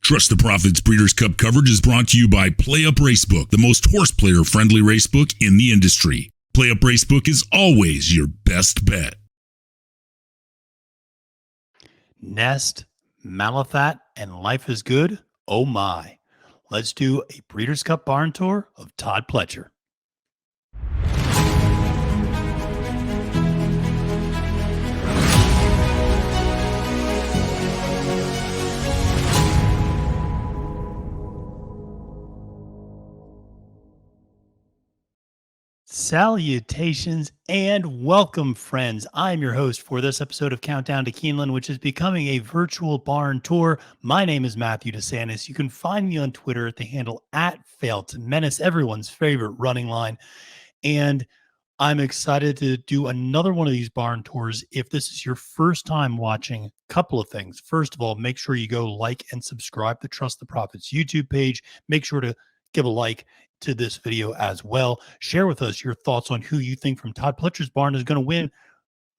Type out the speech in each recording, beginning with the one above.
Trust the Profits Breeders' Cup coverage is brought to you by PlayUp Racebook, the most horse player-friendly racebook in the industry. PlayUp Racebook is always your best bet. Nest, Malathat, and Life is Good? Oh my. Let's do a Breeders' Cup barn tour of TODD PLETCHER. Salutations and welcome, friends. I'm your host for this episode of Countdown to Keeneland, which is becoming a virtual barn tour. My name is Matthew Desantis. You can find me on Twitter at the handle @FailToMenace, everyone's favorite running line. And I'm excited to do another one of these barn tours. If this is your first time watching, a couple of things. First of all, make sure you go like and subscribe to Trust the Profits YouTube page. Make sure to give a like to this video as well. Share with us your thoughts on who you think from TODD PLETCHER's barn is going to win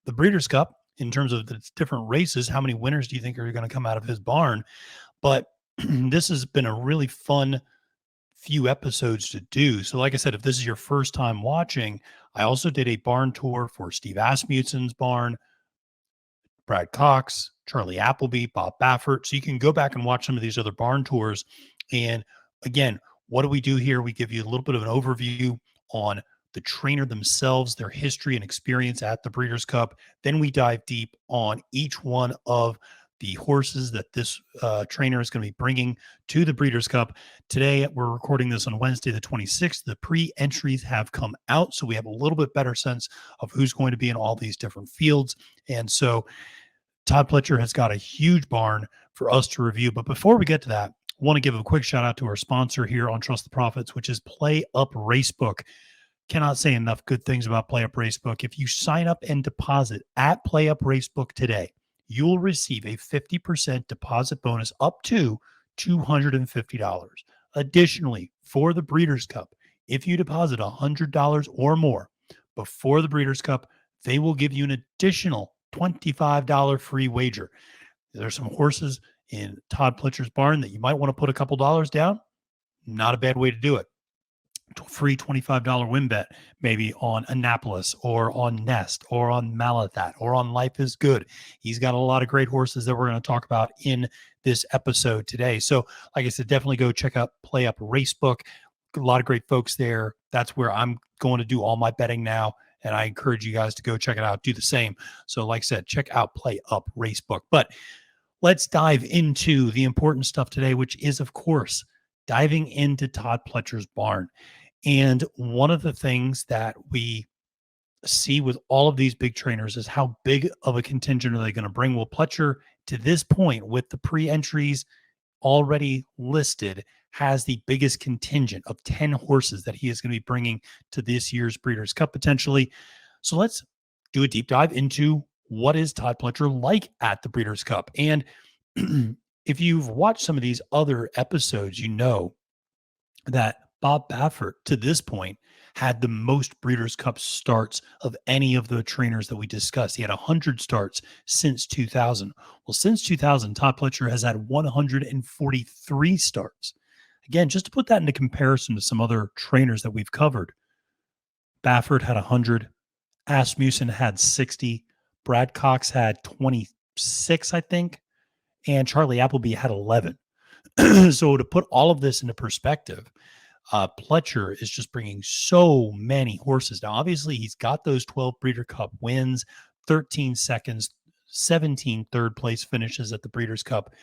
the Breeders' Cup in terms of the different races. How many winners do you think are going to come out of his barn? But this has been a really fun few episodes to do. So like I said, if this is your first time watching, I also did a barn tour for Steve Asmussen's barn, Brad Cox, Charlie Appleby, Bob Baffert. So you can go back and watch some of these other barn tours. And again, what do we do here? We give you a little bit of an overview on the trainer themselves, their history and experience at the Breeders' Cup. Then we dive deep on each one of the horses that this trainer is going to be bringing to the Breeders' Cup. Today, we're recording this on Wednesday, the 26th. The pre-entries have come out, so we have a little bit better sense of who's going to be in all these different fields. And so TODD PLETCHER has got a huge barn for us to review. But before we get to that, I want to give a quick shout out to our sponsor here on Trust the Profits, which is PlayUp Racebook. Cannot say enough good things about PlayUp Racebook. If you sign up and deposit at PlayUp Racebook today, you'll receive a 50% deposit bonus up to $250. Additionally, for the Breeders' Cup, if you deposit $100 or more before the Breeders' Cup, they will give you an additional $25 free wager. There's some horses in TODD PLETCHER's barn that you might want to put a couple dollars down. Not a bad way to do it. Free $25 win bet, maybe on Annapolis or on Nest or on Malathat or on Life is Good. He's got a lot of great horses that we're going to talk about in this episode today. So like I said, definitely go check out PlayUp Racebook. A lot of great folks there. That's where I'm going to do all my betting now. And I encourage you guys to go check it out. Do the same. So like I said, check out PlayUp Racebook. But let's dive into the important stuff today, which is, of course, diving into TODD PLETCHER's barn. And one of the things that we see with all of these big trainers is how big of a contingent are they going to bring? Well, PLETCHER, to this point, with the pre-entries already listed, has the biggest contingent of 10 horses that he is going to be bringing to this year's Breeders' Cup potentially. So let's do a deep dive into what is TODD PLETCHER like at the Breeders' Cup. And if you've watched some of these other episodes, you know that Bob Baffert, to this point, had the most Breeders' Cup starts of any of the trainers that we discussed. He had 100 starts since 2000. Well, since 2000, TODD PLETCHER has had 143 starts. Again, just to put that into comparison to some other trainers that we've covered, Baffert had 100, Asmussen had 60, Brad Cox had 26, I think, and Charlie Appleby had 11. So to put all of this into perspective, PLETCHER is just bringing so many horses. Now, obviously, he's got those 12 Breeders' Cup wins, 13 seconds, 17 third place finishes at the Breeders' Cup,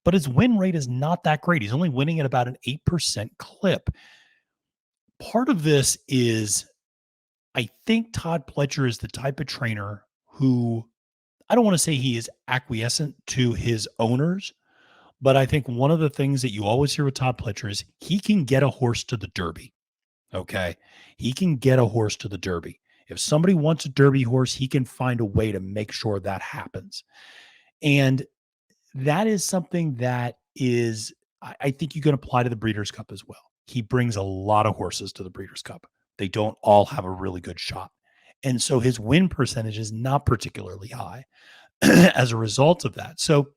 but his win rate is not that great. He's only winning at about an 8% clip. Part of this is, I think TODD PLETCHER is the type of trainer who, I don't want to say he is acquiescent to his owners, but I think one of the things that you always hear with TODD PLETCHER is he can get a horse to the Derby. Okay. He can get a horse to the Derby. If somebody wants a Derby horse, he can find a way to make sure that happens. And that is something that is, I think you can apply to the Breeders' Cup as well. He brings a lot of horses to the Breeders' Cup. They don't all have a really good shot. And so his win percentage is not particularly high as a result of that. So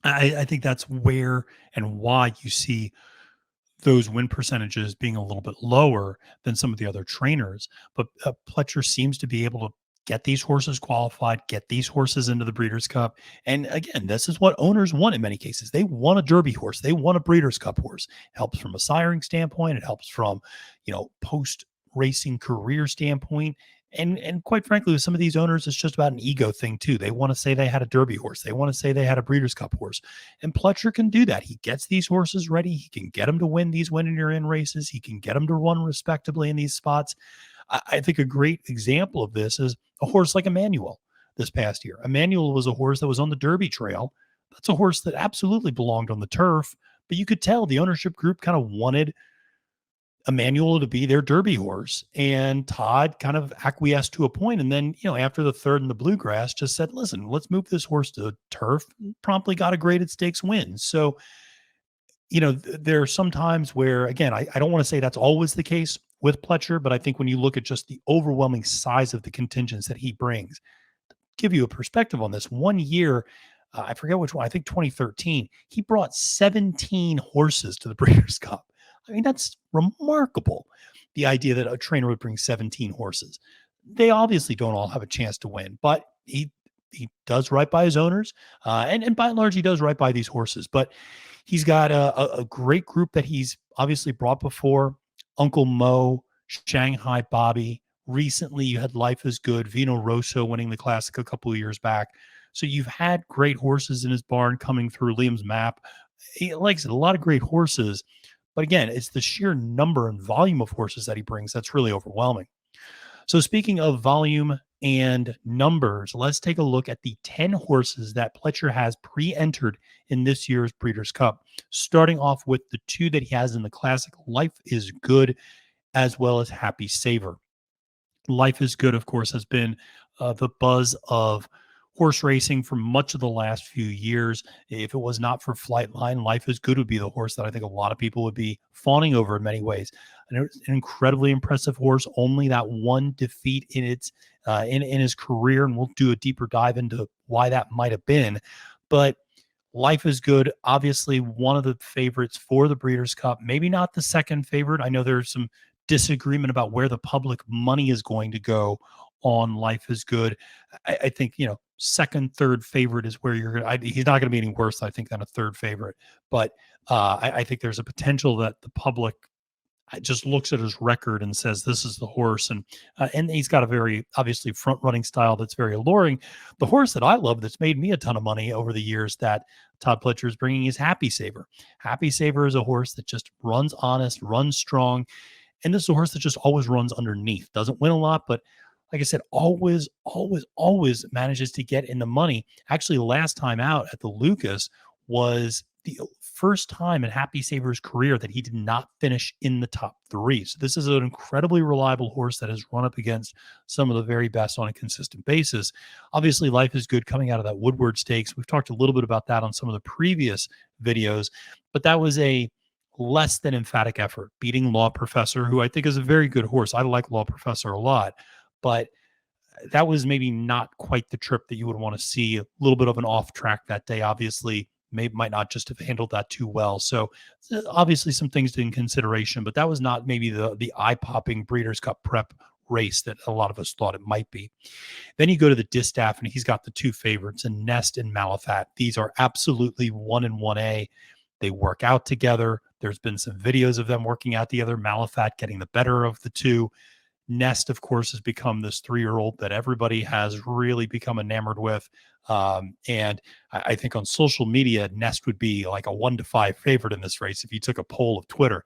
I think that's where and why you see those win percentages being a little bit lower than some of the other trainers. But Pletcher seems to be able to get these horses qualified, get these horses into the Breeders' Cup. And again, this is what owners want in many cases. They want a Derby horse, they want a Breeders' Cup horse. It helps from a siring standpoint, it helps from, post racing career standpoint. And quite frankly, with some of these owners, it's just about an ego thing too. They want to say they had a Derby horse. They want to say they had a Breeders' Cup horse. And Pletcher can do that. He gets these horses ready. He can get them to win these win and you're in races. He can get them to run respectably in these spots. I think a great example of this is a horse like Emmanuel this past year. Emmanuel was a horse that was on the Derby trail. That's a horse that absolutely belonged on the turf, but you could tell the ownership group kind of wanted Emmanuel to be their Derby horse, and Todd kind of acquiesced to a point. And then, after the third in the Bluegrass, just said, listen, let's move this horse to turf, promptly got a graded stakes win. So, there are some times where, again, I don't want to say that's always the case with Pletcher, but I think when you look at just the overwhelming size of the contingents that he brings, give you a perspective on this. One year, I forget which one, I think 2013, he brought 17 horses to the Breeders' Cup. I mean, that's remarkable. The idea that a trainer would bring 17 horses. They obviously don't all have a chance to win, but he does right by his owners. And by and large, he does right by these horses. But he's got a great group that he's obviously brought before. Uncle Mo, Shanghai Bobby. Recently, you had Life is Good, Vino Rosso winning the Classic a couple of years back. So you've had great horses in his barn coming through. Liam's Map. Like I said, a lot of great horses. But again, it's the sheer number and volume of horses that he brings that's really overwhelming. So speaking of volume and numbers, let's take a look at the 10 horses that Pletcher has pre-entered in this year's Breeders' Cup, starting off with the two that he has in the Classic, Life is Good, as well as Happy Saver. Life is Good, of course, has been the buzz of horse racing for much of the last few years. If it was not for Flightline, Life is Good would be the horse that I think a lot of people would be fawning over in many ways. And it's an incredibly impressive horse. Only that one defeat in its in his career, and we'll do a deeper dive into why that might have been. But Life is Good, obviously one of the favorites for the Breeders' Cup. Maybe not the second favorite. I know there's some disagreement about where the public money is going to go on Life is Good. I think, second, third favorite is where you're going to, he's not going to be any worse, I think, than a third favorite. But I think there's a potential that the public just looks at his record and says, this is the horse. And he's got a very obviously front running style that's very alluring. The horse that I love that's made me a ton of money over the years that Todd Pletcher is bringing is Happy Saver. Happy Saver is a horse that just runs honest, runs strong. And this is a horse that just always runs underneath. Doesn't win a lot, but like I said, always manages to get in the money. Actually, last time out at the Lucas was the first time in Happy Saver's career that he did not finish in the top three. So this is an incredibly reliable horse that has run up against some of the very best on a consistent basis. Obviously, Life is Good coming out of that Woodward Stakes. We've talked a little bit about that on some of the previous videos, but that was a less than emphatic effort, beating Law Professor, who I think is a very good horse. I like Law Professor a lot, but that was maybe not quite the trip that you would want to see. A little bit of an off track that day, obviously, might not just have handled that too well. So obviously some things in consideration, but that was not maybe the eye-popping Breeders' Cup prep race that a lot of us thought it might be. Then you go to the Distaff, and he's got the two favorites, and Nest and Malafat. These are absolutely 1 and 1A. They work out together. There's been some videos of them working out together. Malafat getting the better of the two. Nest, of course, has become this 3-year-old that everybody has really become enamored with. And I think on social media, Nest would be like a 1-5 favorite in this race if you took a poll of Twitter.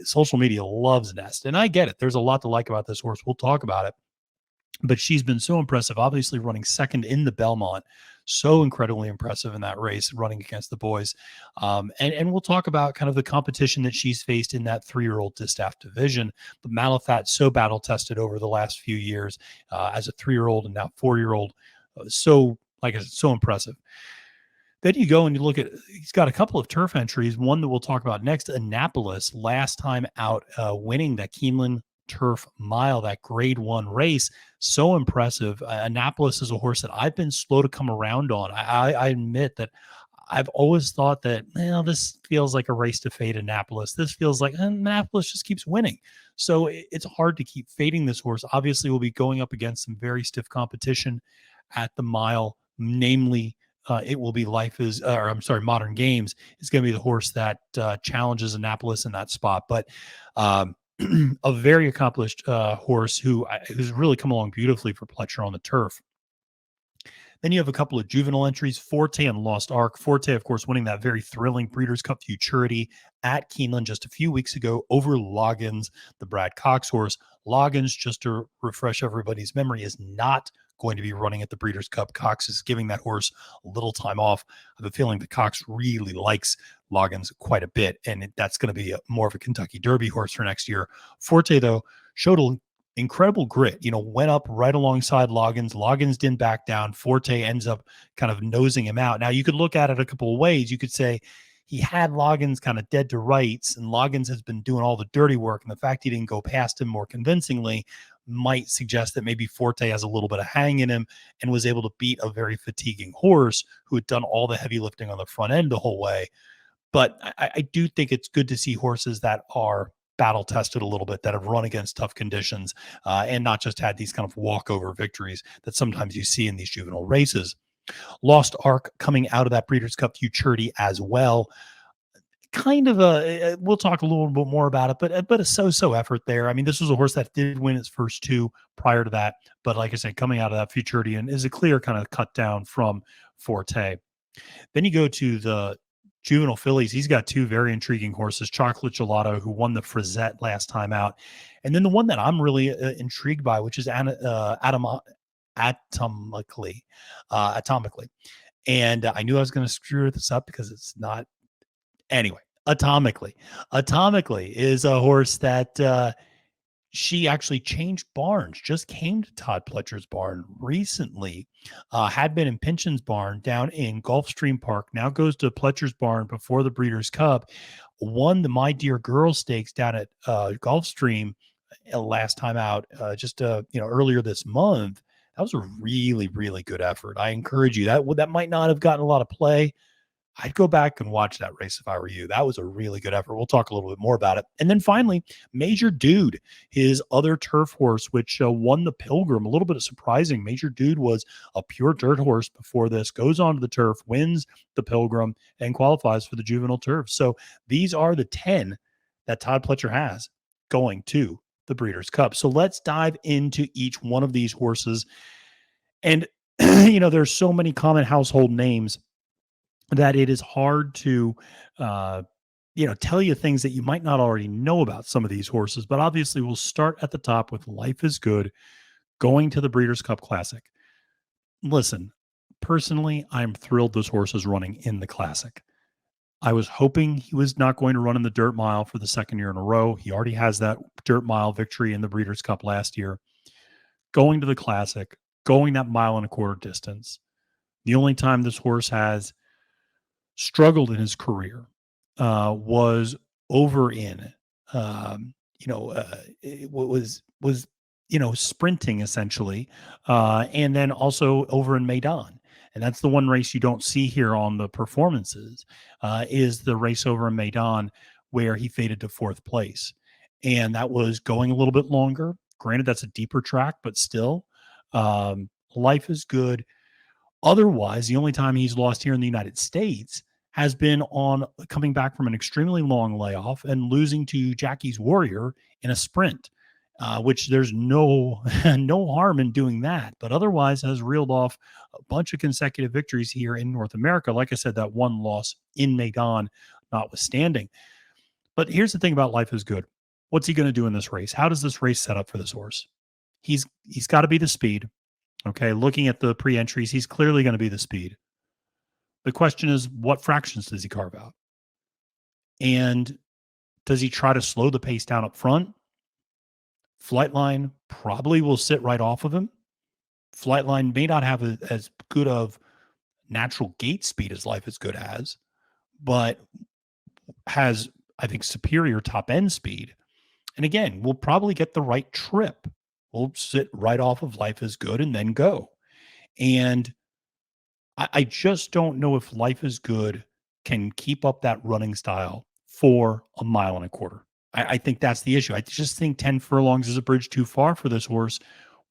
Social media loves Nest, and I get it. There's a lot to like about this horse. We'll talk about it. But she's been so impressive, obviously running second in the Belmont. So incredibly impressive in that race, running against the boys. And we'll talk about kind of the competition that she's faced in that 3-year-old Distaff division. But Malafat, so battle-tested over the last few years as a 3-year-old and now 4-year-old. So, like I said, so impressive. Then you go and you look at, he's got a couple of turf entries, one that we'll talk about next, Annapolis, last time out winning that Keeneland Turf Mile, that grade 1 race. So impressive. Annapolis is a horse that I've been slow to come around on. I admit that I've always thought that, well, this feels like a race to fade Annapolis. This feels like Annapolis just keeps winning. So it's hard to keep fading this horse. Obviously, we'll be going up against some very stiff competition at the mile, namely, it will be Modern Games is going to be the horse that challenges Annapolis in that spot. But a very accomplished horse who's really come along beautifully for Pletcher on the turf. Then you have a couple of juvenile entries, Forte and Lost Ark. Forte, of course, winning that very thrilling Breeders' Cup Futurity at Keeneland just a few weeks ago over Loggins, the Brad Cox horse. Loggins, just to refresh everybody's memory, is not going to be running at the Breeders' Cup. Cox is giving that horse a little time off. I have a feeling that Cox really likes Loggins quite a bit, and that's going to be more of a Kentucky Derby horse for next year. Forte, though, showed incredible grit, went up right alongside Loggins. Loggins didn't back down. Forte ends up kind of nosing him out. Now, you could look at it a couple of ways. You could say he had Loggins kind of dead to rights, and Loggins has been doing all the dirty work. And the fact he didn't go past him more convincingly might suggest that maybe Forte has a little bit of hang in him and was able to beat a very fatiguing horse who had done all the heavy lifting on the front end the whole way. But I do think it's good to see horses that are battle tested a little bit, that have run against tough conditions, and not just had these kind of walkover victories that sometimes you see in these juvenile races. Lost Ark coming out of that Breeders' Cup Futurity as well. Kind of we'll talk a little bit more about it, but a so-so effort there. I mean, this was a horse that did win its first two prior to that, but like I said, coming out of that Futurity and is a clear kind of cut down from Forte. Then you go to the juvenile fillies. He's got two very intriguing horses, Chocolate Gelato, who won the Frisette last time out, and then the one that I'm really intrigued by, which is Atomically. And I knew I was going to screw this up because it's not. Anyway, Atomically is a horse that she actually changed barns, just came to Todd Pletcher's barn recently, had been in Pynchon's barn down in Gulfstream Park, now goes to Pletcher's barn before the Breeders' Cup, won the My Dear Girl Stakes down at Gulfstream last time out, earlier this month. That was a really, really good effort. I encourage you. That might not have gotten a lot of play. I'd go back and watch that race if I were you. That was a really good effort. We'll talk a little bit more about it. And then finally, Major Dude, his other turf horse, which won the Pilgrim. A little bit of surprising. Major Dude was a pure dirt horse before this, goes on to the turf, wins the Pilgrim, and qualifies for the juvenile turf. So these are the 10 that Todd Pletcher has going to the Breeders' Cup. So let's dive into each one of these horses. And, there's so many common household names that it is hard to, tell you things that you might not already know about some of these horses. But obviously, we'll start at the top with Life is Good, going to the Breeders' Cup Classic. Listen, personally, I'm thrilled this horse is running in the Classic. I was hoping he was not going to run in the Dirt Mile for the second year in a row. He already has that Dirt Mile victory in the Breeders' Cup last year. Going to the Classic, going that 1.25 mile distance. The only time this horse has struggled in his career was over in sprinting essentially, and then also over in Maidan. And that's the one race you don't see here on the performances, is the race over in Maidan where he faded to 4th place. And that was going a little bit longer. Granted, that's a deeper track, but still, Life is Good. Otherwise, the only time he's lost here in the United States has been on coming back from an extremely long layoff and losing to Jackie's Warrior in a sprint, which there's no harm in doing that. But otherwise has reeled off a bunch of consecutive victories here in North America. Like I said, that one loss in Maidan notwithstanding. But here's the thing about Life is Good. What's he going to do in this race? How does this race set up for this horse? He's got to be the speed. Okay, looking at the pre-entries, he's clearly going to be the speed. The question is, what fractions does he carve out? And does he try to slow the pace down up front? Flightline probably will sit right off of him. Flightline may not have as good of natural gate speed as Life is Good has, but has, I think, superior top end speed. And again, we'll probably get the right trip. We'll sit right off of Life is Good and then go. And I just don't know if Life is Good can keep up that running style for a mile and a quarter. I think that's the issue. I just think 10 furlongs is a bridge too far for this horse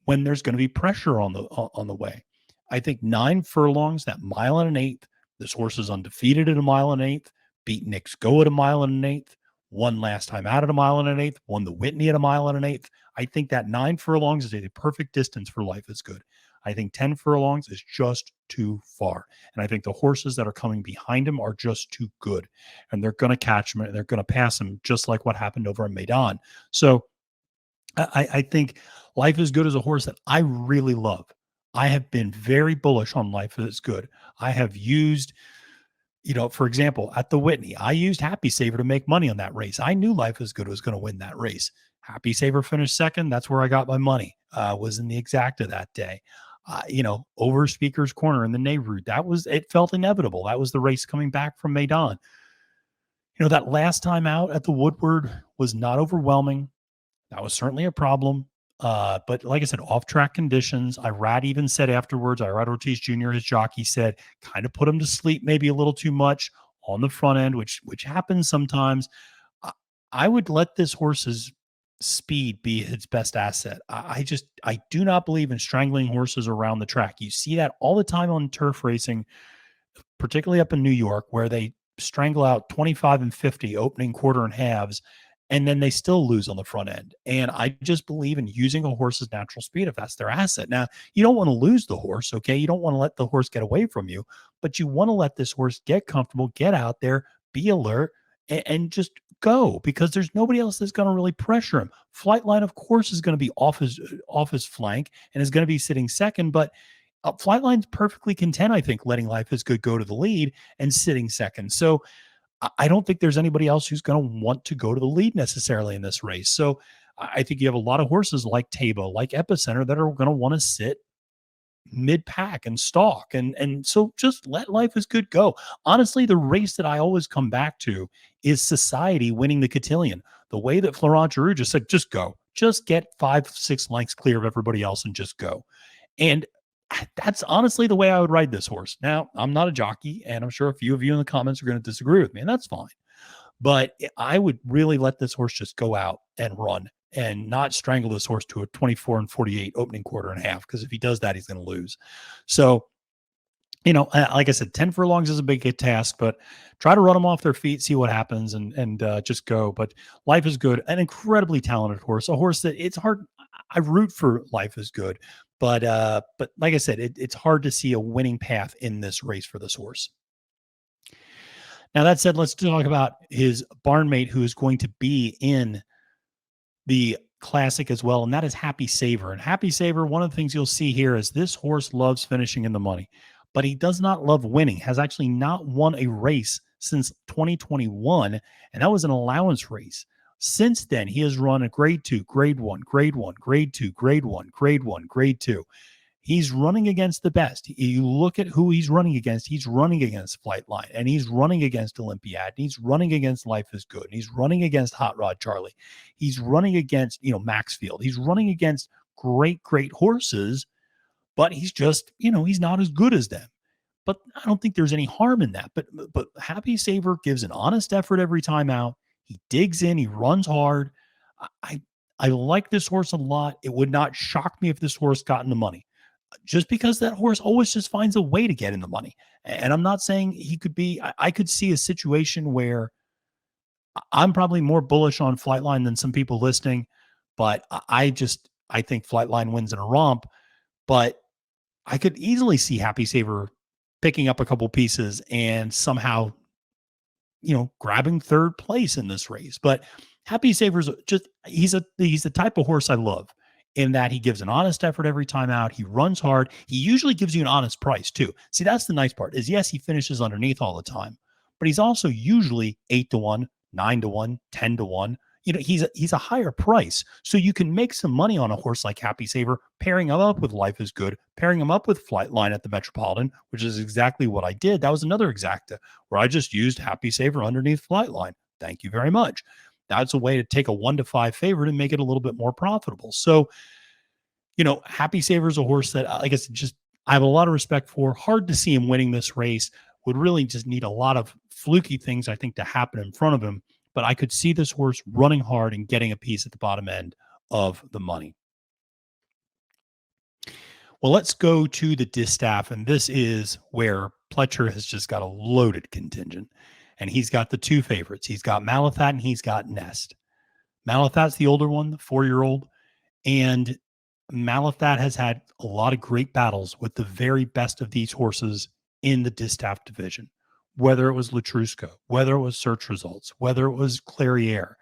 when there's going to be pressure on the way. I think 9 furlongs, that mile and an eighth, this horse is undefeated at a mile and an eighth, beat Nick's Go at a mile and an eighth, won last time out at a mile and an eighth, won the Whitney at a mile and an eighth. I think that 9 furlongs is a perfect distance for Life is Good. I think 10 furlongs is just too far. And I think the horses that are coming behind him are just too good. And they're going to catch him and they're going to pass him, just like what happened over in Maidan. So I think Life is Good as a horse that I really love. I have been very bullish on Life is Good. I have used, for example, at the Whitney, I used Happy Saver to make money on that race. I knew Life is Good was going to win that race. Happy Saver finished second. That's where I got my money. Was in the exacta that day. Over Speaker's Corner in the Nehru. It felt inevitable. That was the race coming back from Maidan. That last time out at the Woodward was not overwhelming. That was certainly a problem. But like I said, off-track conditions. Irad even said afterwards, Irad Ortiz Jr., his jockey, said kind of put him to sleep maybe a little too much on the front end, which happens sometimes. I would let this horse's speed be its best asset. I do not believe in strangling horses around the track. You see that all the time on turf racing, particularly up in New York, where they strangle out 25 and 50 opening quarter and halves, and then they still lose on the front end. And I just believe in using a horse's natural speed if that's their asset. Now, you don't want to lose the horse, okay? You don't want to let the horse get away from you, but you want to let this horse get comfortable, get out there, be alert, and just go, because there's nobody else that's going to really pressure him. Flightline, of course, is going to be off his flank and is going to be sitting second, but Flightline's perfectly content, I think, letting Life is Good go to the lead and sitting second. So I don't think there's anybody else who's going to want to go to the lead necessarily in this race. So I think you have a lot of horses like Tabo, like Epicenter, that are going to want to sit mid-pack and stalk. And so just let Life is Good go. Honestly, the race that I always come back to is Society winning the Cotillion. The way that Florent Giroux just said, just go. Just get 5-6 lengths clear of everybody else and just go. And that's honestly the way I would ride this horse. Now, I'm not a jockey, and I'm sure a few of you in the comments are going to disagree with me, and that's fine. But I would really let this horse just go out and run and not strangle this horse to a 24 and 48 opening quarter and half, because if he does that, he's going to lose. So, like I said, 10 furlongs is a big task, but try to run them off their feet, see what happens, and just go. But Life is Good, an incredibly talented horse, a horse that it's hard. I root for Life is Good, but like I said, it's hard to see a winning path in this race for this horse. Now, that said, let's talk about his barnmate, who is going to be in the Classic as well, and that is Happy Saver. And Happy Saver, one of the things you'll see here is this horse loves finishing in the money, but he does not love winning, has actually not won a race since 2021, and that was an allowance race. Since then, he has run a grade 2, grade 1, grade 1, grade 2, grade 1, grade 1, grade 2. He's running against the best. You look at who he's running against. He's running against Flightline, and he's running against Olympiad, and he's running against Life is Good, and he's running against Hot Rod Charlie. He's running against, Maxfield. He's running against great, great horses, but he's just, he's not as good as them. But I don't think there's any harm in that. But Happy Saver gives an honest effort every time out. He digs in. He runs hard. I like this horse a lot. It would not shock me if this horse got in the money, just because that horse always just finds a way to get in the money. And I'm not saying he could be, I could see a situation where I'm probably more bullish on Flightline than some people listening, but I think Flightline wins in a romp, but I could easily see Happy Saver picking up a couple pieces and somehow, grabbing third place in this race. But Happy Saver's just, he's the type of horse I love, in that he gives an honest effort every time out. He runs hard. He usually gives you an honest price too. See, that's the nice part, is yes, he finishes underneath all the time, but he's also usually 8-1, 9-1, 10-1. He's a higher price. So you can make some money on a horse like Happy Saver, pairing him up with Life is Good, pairing him up with Flightline at the Metropolitan, which is exactly what I did. That was another exacta where I just used Happy Saver underneath Flightline. Thank you very much. That's a way to take a 1-5 favorite and make it a little bit more profitable. So, Happy Saver is a horse that, I guess, just I have a lot of respect for. Hard to see him winning this race. Would really just need a lot of fluky things, I think, to happen in front of him. But I could see this horse running hard and getting a piece at the bottom end of the money. Well, let's go to the Distaff, and this is where Pletcher has just got a loaded contingent. And he's got the two favorites. He's got Malathat and he's got Nest. Malathat's the older one, the 4-year-old. And Malathat has had a lot of great battles with the very best of these horses in the Distaff division, whether it was Latruska, whether it was Search Results, whether it was Clairiere,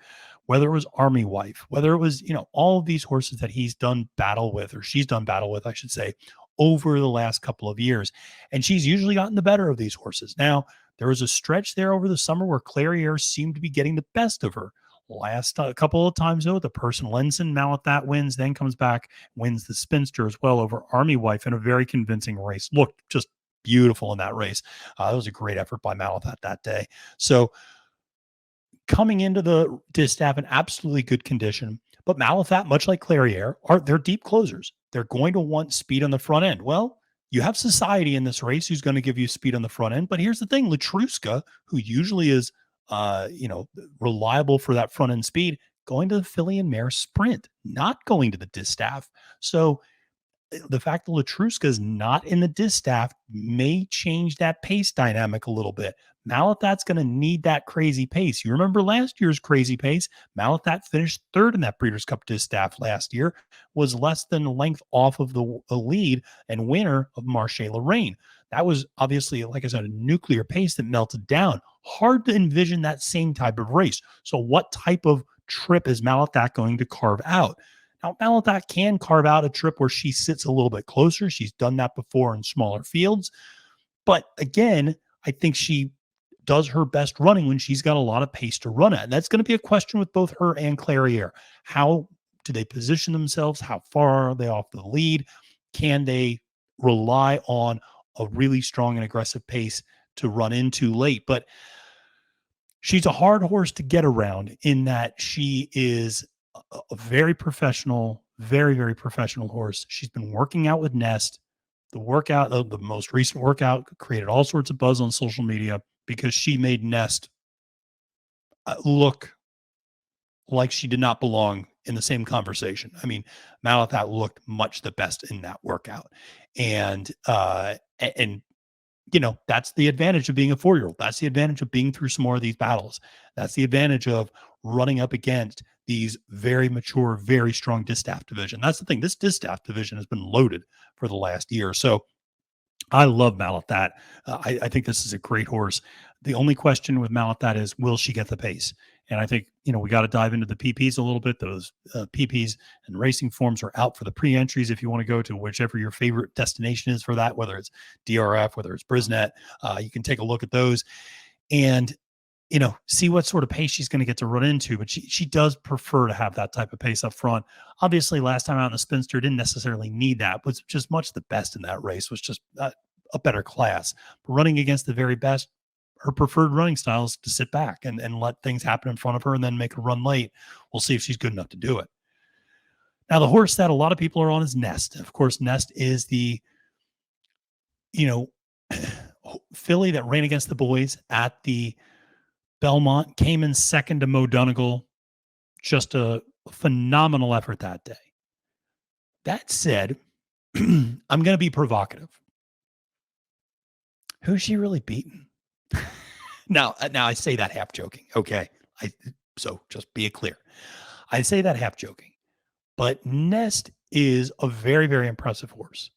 whether it was Army Wife, whether it was, all of these horses that he's done battle with, or she's done battle with, I should say, over the last couple of years. And she's usually gotten the better of these horses. Now, there was a stretch there over the summer where Clairiere seemed to be getting the best of her. Last a couple of times, though, the Person Lenson, Malathat wins, then comes back, wins the Spinster as well over Army Wife in a very convincing race. Looked just beautiful in that race. That was a great effort by Malathat that day. So coming into the Distaff in absolutely good condition, but Malathat, much like Clairiere, they're deep closers. They're going to want speed on the front end. Well, you have Society in this race who's going to give you speed on the front end. But here's the thing, Latruska, who usually is reliable for that front end speed, going to the filly and mare sprint, not going to the Distaff. So the fact that Latruska is not in the Distaff may change that pace dynamic a little bit. Malathat's going to need that crazy pace. You remember last year's crazy pace? Malathat finished third in that Breeders' Cup Distaff last year, was less than a length off of the lead and winner of Marche Lorraine. That was obviously, like I said, a nuclear pace that melted down. Hard to envision that same type of race. So what type of trip is Malathat going to carve out? Now, Malathat can carve out a trip where she sits a little bit closer. She's done that before in smaller fields. But again, I think she does her best running when she's got a lot of pace to run at. And that's going to be a question with both her and Clairiere. How do they position themselves? How far are they off the lead? Can they rely on a really strong and aggressive pace to run into late? But she's a hard horse to get around in that she is a very professional, very, very professional horse. She's been working out with Nest. The most recent workout created all sorts of buzz on social media because she made Nest look like she did not belong in the same conversation. I mean, Malathat looked much the best in that workout. And that's the advantage of being a 4-year-old. That's the advantage of being through some more of these battles. That's the advantage of running up against these very mature, very strong Distaff division. That's the thing. This Distaff division has been loaded for the last year. So I love Malathat. I think this is a great horse. The only question with Malathat is, will she get the pace? And I think, we got to dive into the PPs a little bit. Those PPs and racing forms are out for the pre-entries. If you want to go to whichever your favorite destination is for that, whether it's DRF, whether it's Brisnet, you can take a look at those and, see what sort of pace she's going to get to run into. But she does prefer to have that type of pace up front. Obviously, last time out in the Spinster, didn't necessarily need that. Was just much the best in that race, was just a better class. But running against the very best, her preferred running style is to sit back and let things happen in front of her and then make a run late. We'll see if she's good enough to do it. Now, the horse that a lot of people are on is Nest. Of course, Nest is the, filly that ran against the boys at the Belmont, came in second to Mo Donegal. Just a phenomenal effort that day. That said, I'm going to be provocative. Who's she really beaten? Now I say that half joking. Okay. So just be clear. I say that half joking, but Nest is a very, very impressive horse.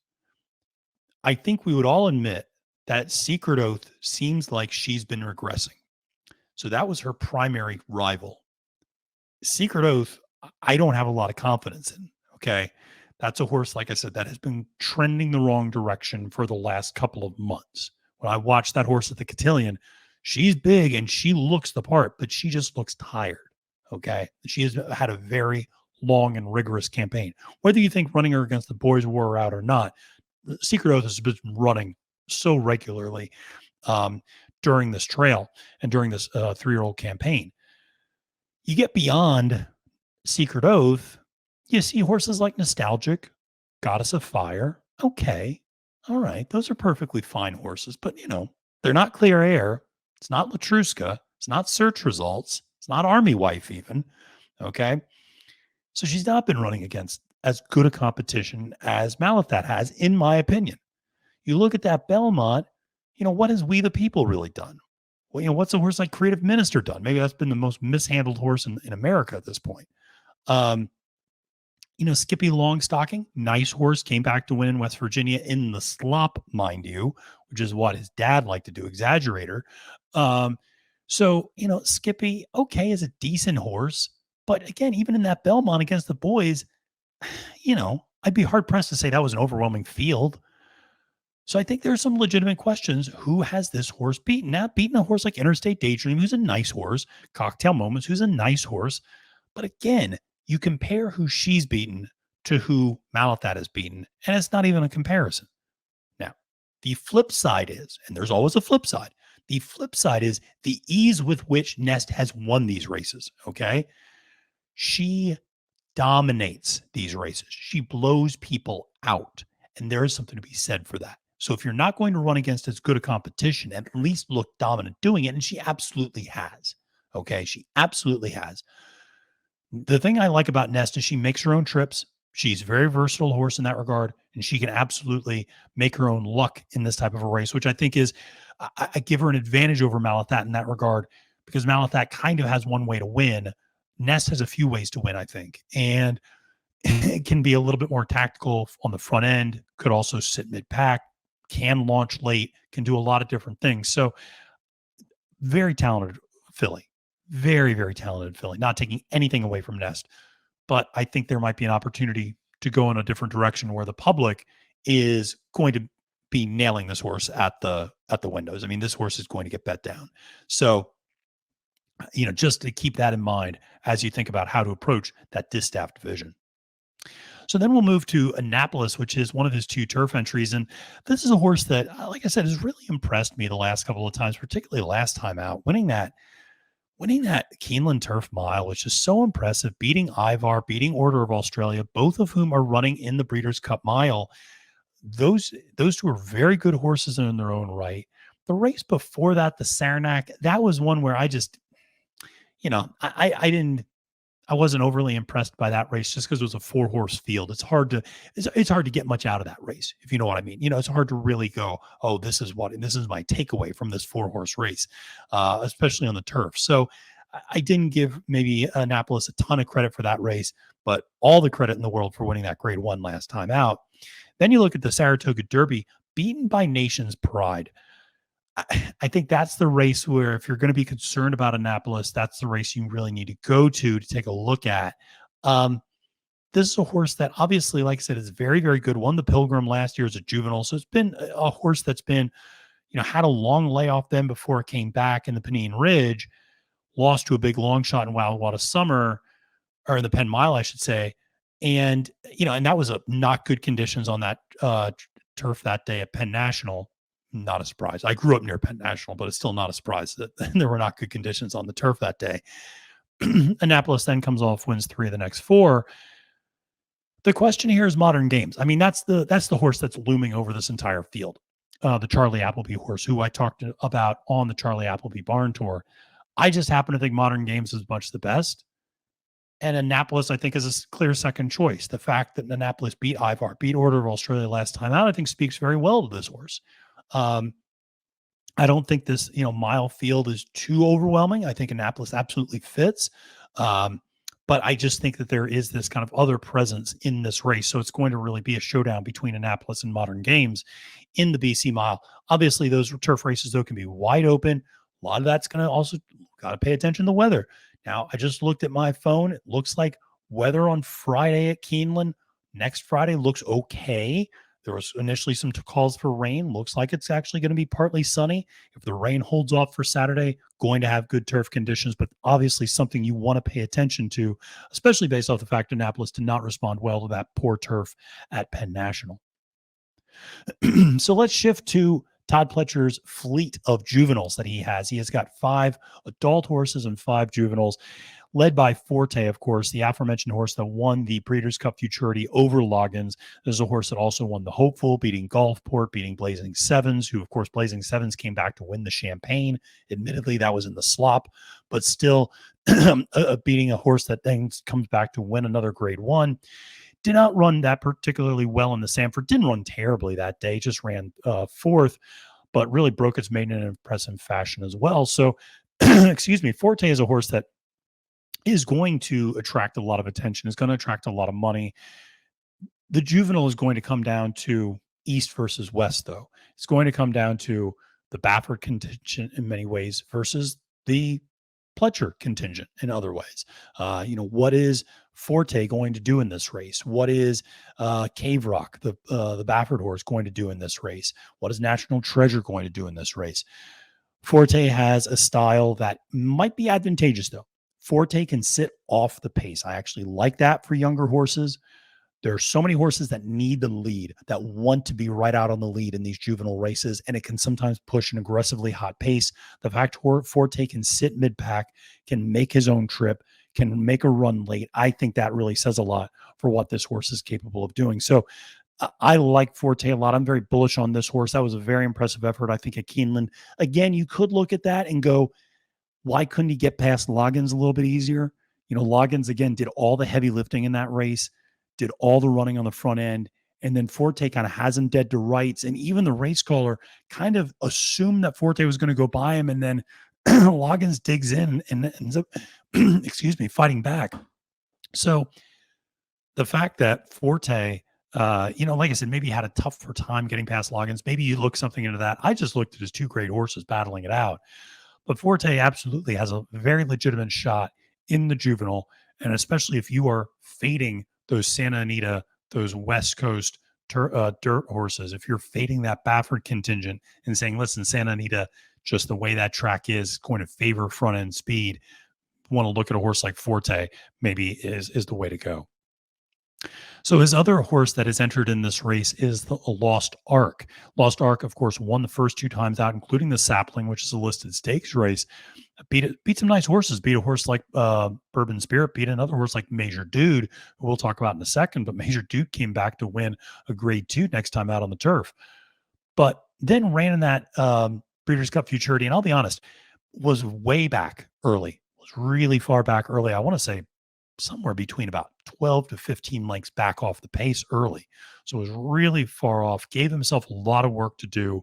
I think we would all admit that Secret Oath seems like she's been regressing. So that was her primary rival. Secret Oath, I don't have a lot of confidence in. Okay. That's a horse, like I said, that has been trending the wrong direction for the last couple of months. When I watched that horse at the Cotillion, she's big and she looks the part, but she just looks tired. Okay. She has had a very long and rigorous campaign. Whether you think running her against the boys wore her out or not, Secret Oath has been running so regularly during this trail and during this 3-year-old campaign. You get beyond Secret Oath, you see horses like Nostalgic, Goddess of Fire. Okay. All right, those are perfectly fine horses, but they're not Clear Air. It's not Latruska. It's not Search Results. It's not Army Wife, even. Okay. So she's not been running against as good a competition as Malathat has, in my opinion. You look at that Belmont, what has We the People really done? Well, what's a horse like Creative Minister done? Maybe that's been the most mishandled horse in America at this point. Um, Skippy Longstocking, nice horse, came back to win in West Virginia in the slop, mind you, which is what his dad liked to do, exaggerator. Skippy, okay, is a decent horse. But again, even in that Belmont against the boys, I'd be hard pressed to say that was an overwhelming field. So I think there are some legitimate questions. Who has this horse beaten? Now, beaten a horse like Interstate Daydream, who's a nice horse, Cocktail Moments, who's a nice horse. But again, you compare who she's beaten to who Malathat has beaten, and it's not even a comparison. Now, the flip side is, and there's always a flip side, the flip side is the ease with which Nest has won these races, okay? She dominates these races. She blows people out, and there is something to be said for that. So if you're not going to run against as good a competition, at least look dominant doing it, and she absolutely has, okay? She absolutely has. The thing I like about Nest is she makes her own trips. She's a very versatile horse in that regard, and she can absolutely make her own luck in this type of a race, which I think is, I give her an advantage over Malathat in that regard, because Malathat kind of has one way to win. Nest has a few ways to win, I think, and it can be a little bit more tactical on the front end, could also sit mid-pack, can launch late, can do a lot of different things. So very talented filly. Very, very talented filly, not taking anything away from Nest. But I think there might be an opportunity to go in a different direction where the public is going to be nailing this horse at the windows. I mean, this horse is going to get bet down. So, just to keep that in mind as you think about how to approach that Distaff division. So then we'll move to Annapolis, which is one of his 2 turf entries. And this is a horse that, like I said, has really impressed me the last couple of times, particularly last time out, winning that Keeneland Turf Mile, which is so impressive, beating Ivar, beating Order of Australia, both of whom are running in the Breeders' Cup Mile. Those 2 are very good horses in their own right. The race before that, the Saranac, that was one where I just, I wasn't overly impressed by that race just because it was a 4-horse field. It's hard to get much out of that race, if you know what I mean. It's hard to really go, oh, this is my takeaway from this 4-horse race, especially on the turf. So I didn't give maybe Annapolis a ton of credit for that race, but all the credit in the world for winning that Grade 1 last time out. Then you look at the Saratoga Derby, beaten by Nation's Pride. I think that's the race where, if you're going to be concerned about Annapolis, that's the race you really need to go to take a look at. This is a horse that obviously, like I said, is very, very good. Won the Pilgrim last year as a juvenile. So it's been a horse that's been, had a long layoff then before it came back in the Pennine Ridge, lost to a big long shot in Wild Water Summer, or in the Penn Mile, I should say. And, and that was a not good conditions on that turf that day at Penn National. Not a surprise. I grew up near Penn National, but it's still not a surprise that there were not good conditions on the turf that day. Annapolis then comes off, wins 3 of the next 4. The question here is Modern Games. I mean, that's the horse that's looming over this entire field. The Charlie Appleby horse, who I talked about on the Charlie Appleby Barn Tour. I just happen to think Modern Games is much the best. And Annapolis, I think, is a clear second choice. The fact that Annapolis beat Ivar, beat Order of Australia last time out, I think speaks very well to this horse. I don't think this, mile field is too overwhelming. I think Annapolis absolutely fits. But I just think that there is this kind of other presence in this race. So it's going to really be a showdown between Annapolis and Modern Games in the BC Mile. Obviously, those turf races, though, can be wide open. A lot of that's going to also got to pay attention to the weather. Now, I just looked at my phone. It looks like weather on Friday at Keeneland. Next Friday looks okay. There was initially some calls for rain. Looks like it's actually going to be partly sunny. If the rain holds off for Saturday, going to have good turf conditions, but obviously something you want to pay attention to, especially based off the fact Annapolis did not respond well to that poor turf at Penn National. So let's shift to TODD Pletcher's fleet of juveniles that he has. He has got 5 adult horses and 5 juveniles. led by Forte, of course, the aforementioned horse that won the Breeders' Cup Futurity over Loggins. This is a horse that also won the Hopeful, beating Gulfport, beating Blazing Sevens, who, of course, Blazing Sevens came back to win the Champagne. Admittedly, that was in the slop, but still beating a horse that then comes back to win another Grade 1. Did not run that particularly well in the Sanford. Didn't run terribly that day, just ran fourth, but really broke its maiden in an impressive fashion as well. So, excuse me, Forte is a horse that is going to attract a lot of attention, is going to attract a lot of money. The juvenile is going to come down to East versus West, though. It's going to come down to the Baffert contingent in many ways versus the Pletcher contingent in other ways. What is Forte going to do in this race? What is Cave Rock, the Baffert horse, going to do in this race? What is National Treasure going to do in this race? Forte has a style that might be advantageous, though. Forte can sit off the pace. I actually like that for younger horses. There are so many horses that need the lead, that want to be right out on the lead in these juvenile races, and it can sometimes push an aggressively hot pace. The fact Forte can sit mid-pack, can make his own trip, can make a run late, I think that really says a lot for what this horse is capable of doing. So I like Forte a lot. I'm very bullish on this horse. That was a very impressive effort, I think, at Keeneland. Again, you could look at that and go, why couldn't he get past Loggins a little bit easier? Loggins, again, did all the heavy lifting in that race, did all the running on the front end, and then Forte kind of has him dead to rights. And even the race caller kind of assumed that Forte was going to go by him, and then Loggins digs in and ends up, fighting back. So the fact that Forte, like I said, maybe had a tougher time getting past Loggins. Maybe you look something into that. I just looked at his two great horses battling it out. But Forte absolutely has a very legitimate shot in the juvenile, and especially if you are fading those Santa Anita, those West Coast dirt horses, if you're fading that Baffert contingent and saying, listen, Santa Anita, just the way that track is going to favor front end speed, want to look at a horse like Forte, maybe is the way to go. So his other horse that is entered in this race is the Lost Ark. Lost Ark, of course, won the first two times out, including the Sapling, which is a listed stakes race. Beat some nice horses. Beat a horse like Bourbon Spirit. Beat another horse like Major Dude, who we'll talk about in a second. But Major Dude came back to win a Grade 2 next time out on the turf. But then ran in that Breeders' Cup Futurity, and I'll be honest, was way back early. Was really far back early. I want to say somewhere between about 12 to 15 lengths back off the pace early. So it was really far off, gave himself a lot of work to do,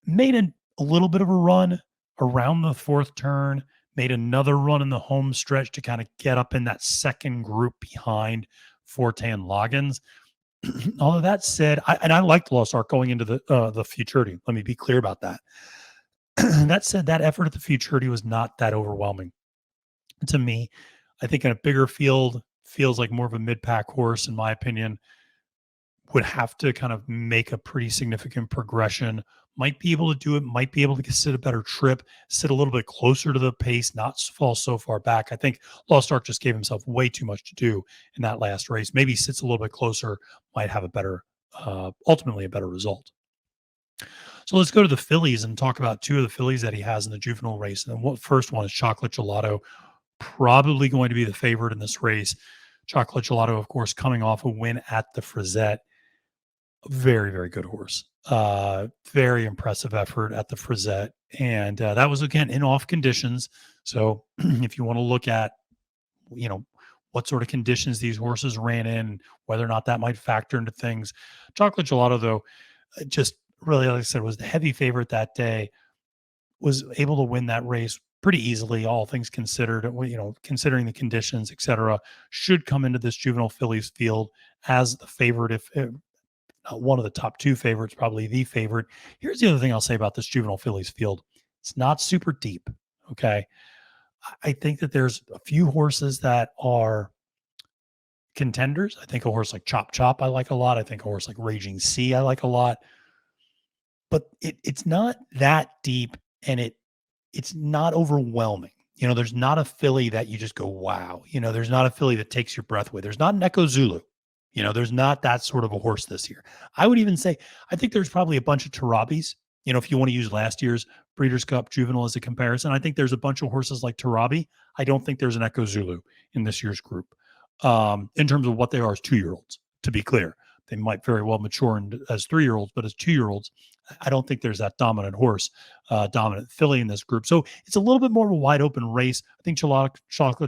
made a little bit of a run around the fourth turn, made another run in the home stretch to kind of get up in that second group behind Forte and Loggins. All of that said, I liked Lost Ark going into the Futurity. Let me be clear about that. That said, that effort at the Futurity was not that overwhelming. To me, I think in a bigger field, feels like more of a mid-pack horse, in my opinion, would have to kind of make a pretty significant progression. Might be able to do it, might be able to sit a better trip, sit a little bit closer to the pace, not fall so far back. I think Lost Ark just gave himself way too much to do in that last race. Maybe sits a little bit closer, might have a better, ultimately a better result. So let's go to the fillies and talk about two of the fillies that he has in the juvenile race. And the first one is Chocolate Gelato, probably going to be the favorite in this race. Chocolate Gelato, of course, coming off a win at the Frizette. Very, very good horse. Very impressive effort at the Frizette. And that was, again, in off conditions. So if you want to look at, what sort of conditions these horses ran in, whether or not that might factor into things. Chocolate Gelato, though, just really, like I said, was the heavy favorite that day, was able to win that race pretty easily, all things considered, considering the conditions, etc. Should come into this juvenile fillies field as the favorite, if not one of the top two favorites, probably the favorite. Here's the other thing I'll say about this juvenile fillies field. It's not super deep, okay? I think that there's a few horses that are contenders. I think a horse like Chop Chop I like a lot. I think a horse like Raging Sea I like a lot. But it's not that deep, and it's not overwhelming. There's not a filly that you just go, wow. There's not a filly that takes your breath away. There's not an Echo Zulu. There's not that sort of a horse this year. I would even say, I think there's probably a bunch of Tarabis if you want to use last year's Breeders' Cup Juvenile as a comparison, I think there's a bunch of horses like Tarabi. I don't think there's an Echo Zulu in this year's group in terms of what they are as 2-year-olds, to be clear. They might very well mature as 3-year-olds, but as 2-year-olds, I don't think there's that dominant horse, dominant filly in this group. So it's a little bit more of a wide open race. I think Chocolate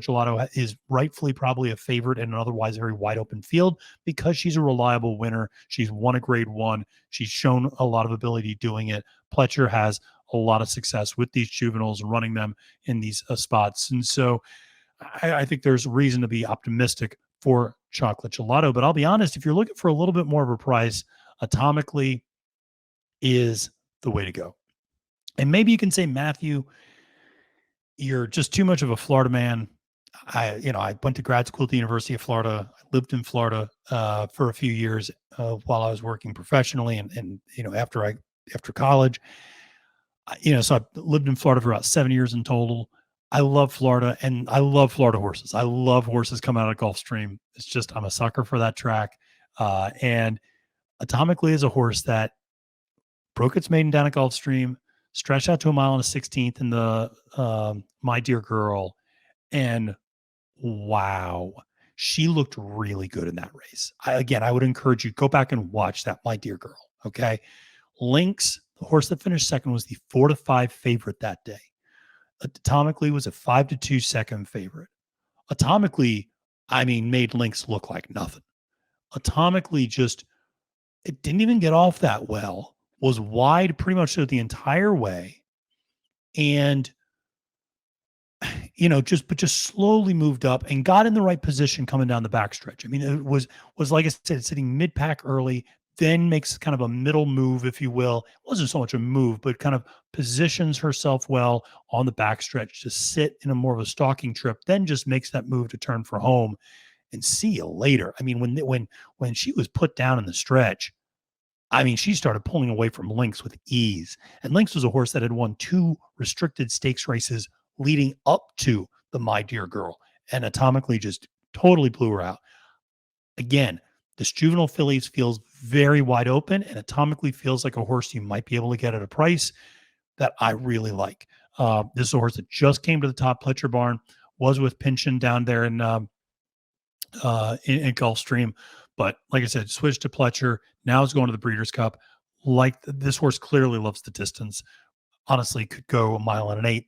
Gelato is rightfully probably a favorite in an otherwise very wide open field because she's a reliable winner. She's won a grade 1. She's shown a lot of ability doing it. Pletcher has a lot of success with these juveniles and running them in these spots. And so I think there's reason to be optimistic for Chocolate Gelato. But I'll be honest, if you're looking for a little bit more of a price, Atomically is the way to go. And maybe you can say, Matthew, you're just too much of a Florida man. I went to grad school at the University of Florida. I lived in Florida for a few years while I was working professionally, and after college. So I lived in Florida for about 7 years in total. I love Florida, and I love Florida horses. I love horses coming out of Gulfstream. It's just, I'm a sucker for that track. And Atomically is a horse that broke its maiden down at Gulfstream, stretched out to 1.16 in the My Dear Girl, and wow, she looked really good in that race. I would encourage you, go back and watch that My Dear Girl, okay? Lynx, the horse that finished second, was the 4-5 favorite that day. Atomically was a 5-2 second favorite. Atomically, made Lynx look like nothing. Atomically it didn't even get off that well, was wide pretty much the entire way. And, just slowly moved up and got in the right position coming down the backstretch. It was like I said, sitting mid-pack early, then makes kind of a middle move, if you will. It wasn't so much a move, but kind of positions herself well on the backstretch to sit in a more of a stalking trip, then just makes that move to turn for home and see you later. When she was put down in the stretch, she started pulling away from Lynx with ease. And Lynx was a horse that had won 2 restricted stakes races leading up to the My Dear Girl, and Atomically just totally blew her out. Again, this juvenile fillies feels very wide open, and Atomically feels like a horse you might be able to get at a price that I really like. This is a horse that just came to the TODD Pletcher barn, was with Pynchon down there in Gulfstream. But like I said, switched to Pletcher. Now is going to the Breeders' Cup. This horse clearly loves the distance. Honestly, could go 1.125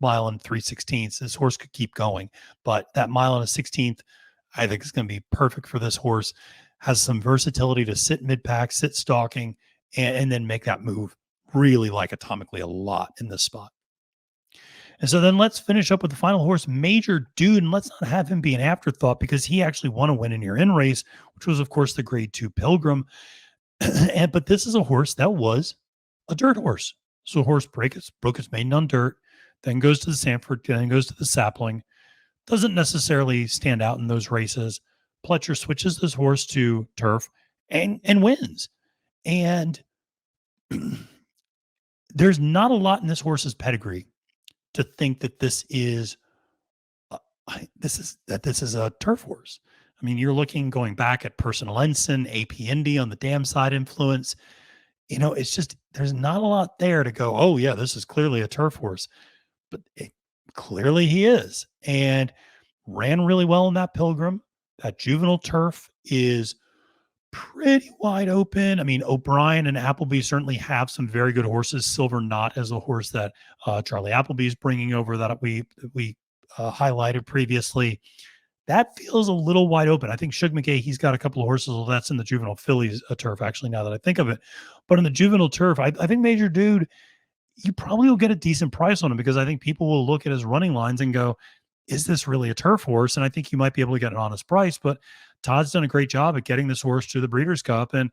mile and 3/16. This horse could keep going, but that 1.116, I think is going to be perfect for this horse. Has some versatility to sit mid-pack, sit stalking, and then make that move. Really like Atomically a lot in this spot. And so then let's finish up with the final horse, Major Dude, and let's not have him be an afterthought because he actually won a win in your in race, which was, of course, the Grade 2 Pilgrim. But this is a horse that was a dirt horse. So a horse broke its maiden on dirt, then goes to the Sanford, then goes to the Sapling. Doesn't necessarily stand out in those races. Pletcher switches this horse to turf and wins. And there's not a lot in this horse's pedigree to think that this is a turf horse. You're going back at Personal Ensign, AP Indy on the dam side influence. It's just, there's not a lot there to go, oh yeah, this is clearly a turf horse. But clearly he is, and ran really well in that Pilgrim. That juvenile turf is pretty wide open. O'Brien and Appleby certainly have some very good horses. Silver Knot is a horse that Charlie Appleby is bringing over that we highlighted previously. That feels a little wide open. I think Shug McGay, he's got a couple of horses. Well, that's in the juvenile fillies turf, actually, now that I think of it. But in the juvenile turf, I think Major Dude, you probably will get a decent price on him because I think people will look at his running lines and go, is this really a turf horse? And I think you might be able to get an honest price, but Todd's done a great job at getting this horse to the Breeders' Cup. And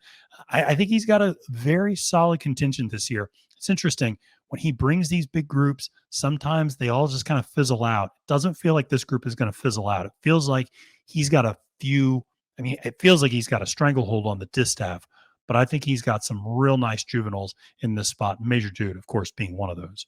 I think he's got a very solid contingent this year. It's interesting. When he brings these big groups, sometimes they all just kind of fizzle out. It doesn't feel like this group is going to fizzle out. It feels like he's got it feels like he's got a stranglehold on the Distaff, but I think he's got some real nice juveniles in this spot. Major Dude, of course, being one of those.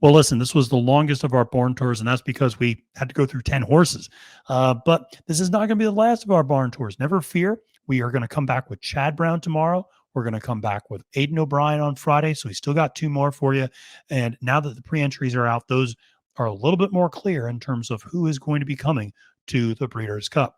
Well, listen, this was the longest of our barn tours, and that's because we had to go through 10 horses. But this is not going to be the last of our barn tours. Never fear. We are going to come back with Chad Brown tomorrow. We're going to come back with Aiden O'Brien on Friday. So we still got 2 more for you. And now that the pre-entries are out, those are a little bit more clear in terms of who is going to be coming to the Breeders' Cup.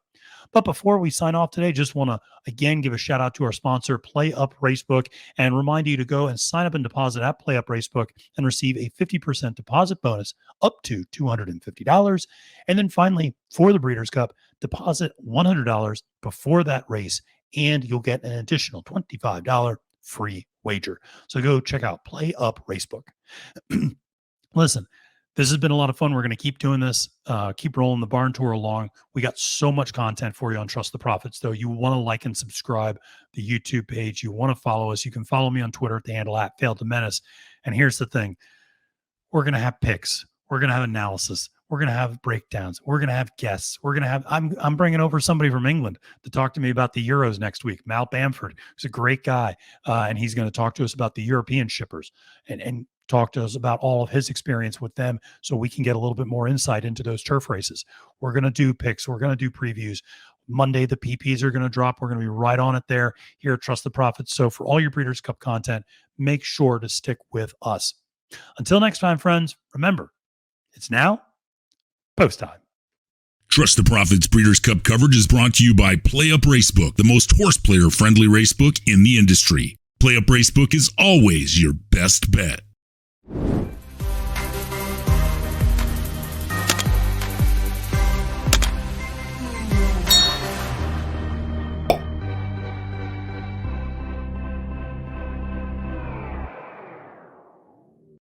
But before we sign off today, just want to again give a shout out to our sponsor, PlayUp Racebook, and remind you to go and sign up and deposit at PlayUp Racebook and receive a 50% deposit bonus up to $250. And then finally, for the Breeders' Cup, deposit $100 before that race, and you'll get an additional $25 free wager. So go check out PlayUp Racebook. Listen, this has been a lot of fun. We're going to keep doing this, keep rolling the barn tour along. We got so much content for you on Trust the Profits, though. You want to like and subscribe the YouTube page. You want to follow us. You can follow me on Twitter at the handle @FailedToMenace. And here's the thing. We're going to have picks. We're going to have analysis. We're going to have breakdowns. We're going to have guests. We're going to have, I'm bringing over somebody from England to talk to me about the Euros next week. Mal Bamford, who's a great guy. And he's going to talk to us about the European shippers and talk to us about all of his experience with them so we can get a little bit more insight into those turf races. We're going to do picks. We're going to do previews. Monday, the PPs are going to drop. We're going to be right on it there here at Trust the Profits. So for all your Breeders' Cup content, make sure to stick with us. Until next time, friends, remember, it's now post time. Trust the Profits Breeders' Cup coverage is brought to you by PlayUp Racebook, the most horse player friendly racebook in the industry. PlayUp Racebook is always your best bet.